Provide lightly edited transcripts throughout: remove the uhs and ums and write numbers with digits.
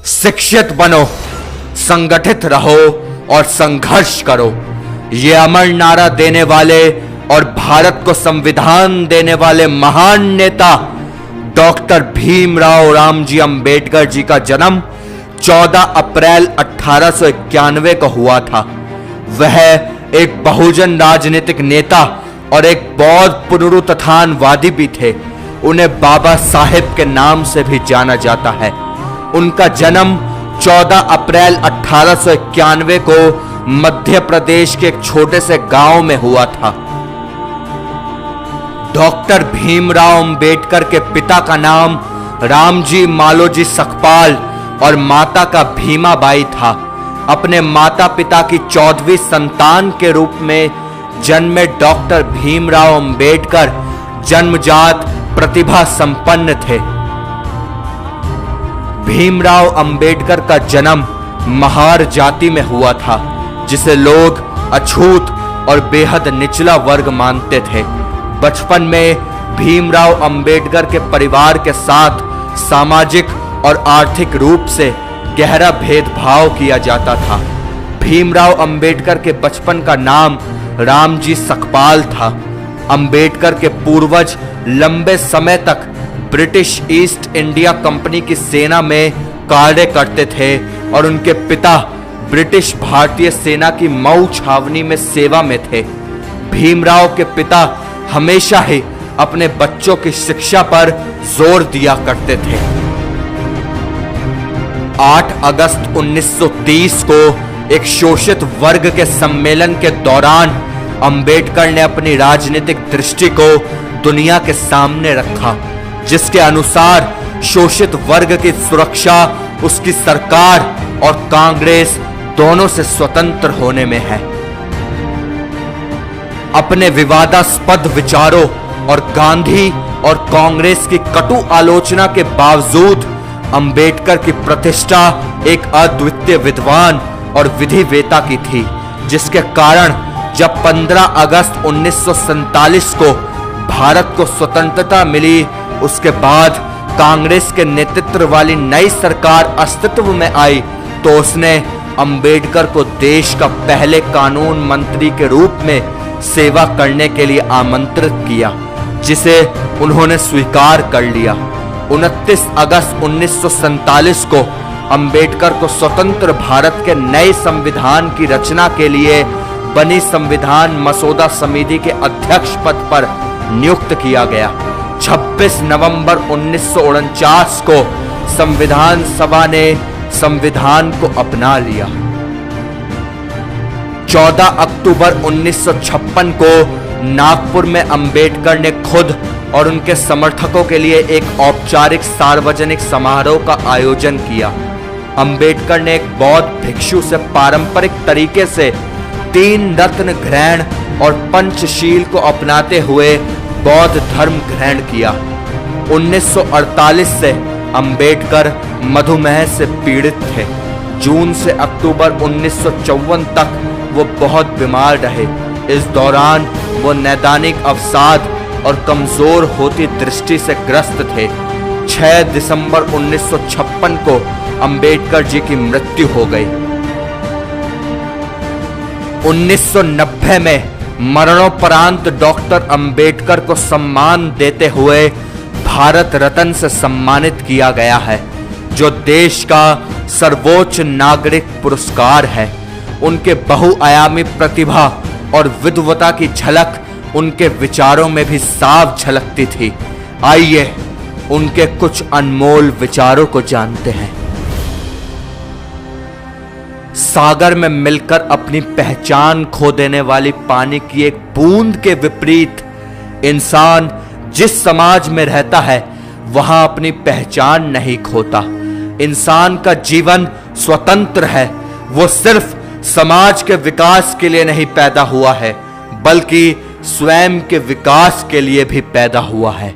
शिक्षित बनो, संगठित रहो और संघर्ष करो। ये अमर नारा देने वाले और भारत को संविधान देने वाले महान नेता डॉक्टर भीमराव रामजी अंबेडकर जी का जन्म 14 अप्रैल 1891 को हुआ था। वह एक बहुजन राजनीतिक नेता और एक बौद्ध पुनरुत्थानवादी भी थे। उन्हें बाबा साहेब के नाम से भी जाना जाता है। उनका जन्म 14 अप्रैल 1891 को मध्य प्रदेश के एक छोटे से गांव में हुआ था। डॉक्टर भीमराव अंबेडकर के पिता का नाम रामजी मालोजी सकपाल और माता का भीमाबाई था। अपने माता पिता की 14वीं संतान के रूप में जन्मे डॉक्टर भीमराव अंबेडकर जन्मजात प्रतिभा संपन्न थे। भीमराव अंबेडकर का जन्म महार जाति में हुआ था, जिसे लोग अछूत और बेहद निचला वर्ग मानते थे। बचपन में भीमराव अंबेडकर के परिवार के साथ सामाजिक और आर्थिक रूप से गहरा भेदभाव किया जाता था। भीमराव अंबेडकर के बचपन का नाम रामजी सकपाल था। अंबेडकर के पूर्वज लंबे समय तक ब्रिटिश ईस्ट इंडिया कंपनी की सेना में कार्य करते थे और उनके पिता ब्रिटिश भारतीय सेना की मऊ छावनी में सेवा में थे। भीमराव के पिता हमेशा ही अपने बच्चों की शिक्षा पर जोर दिया करते थे। 8 अगस्त 1930 को एक शोषित वर्ग के सम्मेलन के दौरान अंबेडकर ने अपनी राजनीतिक दृष्टि को दुनिया के सामने रखा, जिसके अनुसार शोषित वर्ग की सुरक्षा उसकी सरकार और कांग्रेस दोनों से स्वतंत्र होने में है। अपने विवादास्पद विचारों और गांधी और कांग्रेस की कटु आलोचना के बावजूद अंबेडकर की प्रतिष्ठा एक अद्वितीय विद्वान और विधिवेता की थी, जिसके कारण जब 15 अगस्त 1947 को भारत को स्वतंत्रता मिली, उसके बाद कांग्रेस के नेतृत्व वाली नई सरकार अस्तित्व में आई तो उसने अंबेडकर को देश का पहले कानून मंत्री के रूप में सेवा करने के लिए आमंत्रित किया, जिसे उन्होंने स्वीकार कर लिया। 29 अगस्त 1947 को अंबेडकर को स्वतंत्र भारत के नए संविधान की रचना के लिए बनी संविधान मसौदा समिति के अध्यक्ष पद पर नियुक्त किया गया। 26 नवंबर 1949 को संविधान सभा ने संविधान को अपना लिया। 14 अक्टूबर 1956 को नागपुर में अंबेडकर ने खुद और उनके समर्थकों के लिए एक औपचारिक सार्वजनिक समारोह का आयोजन किया। अंबेडकर ने एक बौद्ध भिक्षु से पारंपरिक तरीके से 3 रत्न ग्रहण और पंचशील को अपनाते हुए बौद्ध धर्म ग्रहण किया। 1948 से अंबेडकर मधुमेह से पीड़ित थे। जून से अक्टूबर 1954 तक वो बहुत बीमार रहे। इस दौरान वो नैदानिक अवसाद और कमजोर होती दृष्टि से ग्रस्त थे। 6 दिसंबर 1956 को अंबेडकर जी की मृत्यु हो गई। 1990 में मरणोपरांत डॉक्टर अंबेडकर को सम्मान देते हुए भारत रत्न से सम्मानित किया गया है, जो देश का सर्वोच्च नागरिक पुरस्कार है। उनके बहुआयामी प्रतिभा और विद्वता की झलक उनके विचारों में भी साफ झलकती थी। आइए उनके कुछ अनमोल विचारों को जानते हैं। सागर में मिलकर अपनी पहचान खो देने वाली पानी की एक बूंद के विपरीत इंसान जिस समाज में रहता है वहां अपनी पहचान नहीं खोता। इंसान का जीवन स्वतंत्र है। वो सिर्फ समाज के विकास के लिए नहीं पैदा हुआ है, बल्कि स्वयं के विकास के लिए भी पैदा हुआ है।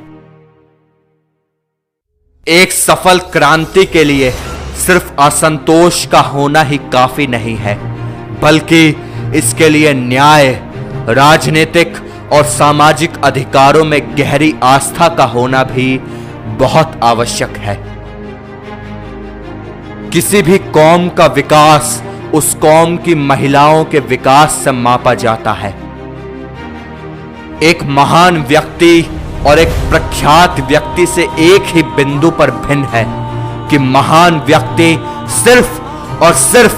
एक सफल क्रांति के लिए सिर्फ असंतोष का होना ही काफी नहीं है, बल्कि इसके लिए न्याय, राजनीतिक और सामाजिक अधिकारों में गहरी आस्था का होना भी बहुत आवश्यक है। किसी भी कौम का विकास उस कौम की महिलाओं के विकास से मापा जाता है। एक महान व्यक्ति और एक प्रख्यात व्यक्ति से एक ही बिंदु पर भिन्न है कि महान व्यक्ति सिर्फ और सिर्फ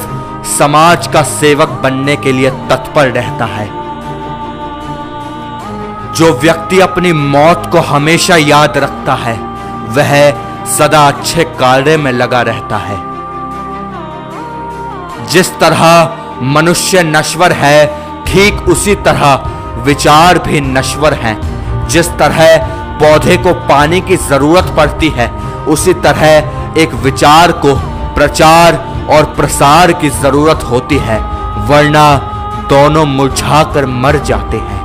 समाज का सेवक बनने के लिए तत्पर रहता है। जो व्यक्ति अपनी मौत को हमेशा याद रखता है वह सदा अच्छे कार्य में लगा रहता है। जिस तरह मनुष्य नश्वर है, ठीक उसी तरह विचार भी नश्वर हैं। जिस तरह पौधे को पानी की जरूरत पड़ती है, उसी तरह एक विचार को प्रचार और प्रसार की जरूरत होती है, वरना दोनों मुरझाकर मर जाते हैं।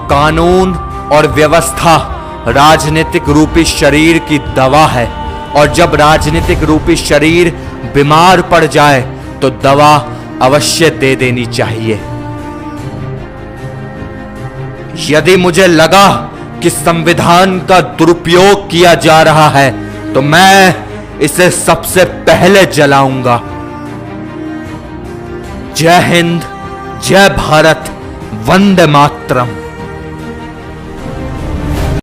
कानून और व्यवस्था राजनीतिक रूपी शरीर की दवा है, और जब राजनीतिक रूपी शरीर बीमार पड़ जाए तो दवा अवश्य दे देनी चाहिए। यदि मुझे लगा कि संविधान का दुरुपयोग किया जा रहा है तो मैं इसे सबसे पहले जलाऊंगा। जय हिंद, जय भारत, वंदे मातरम।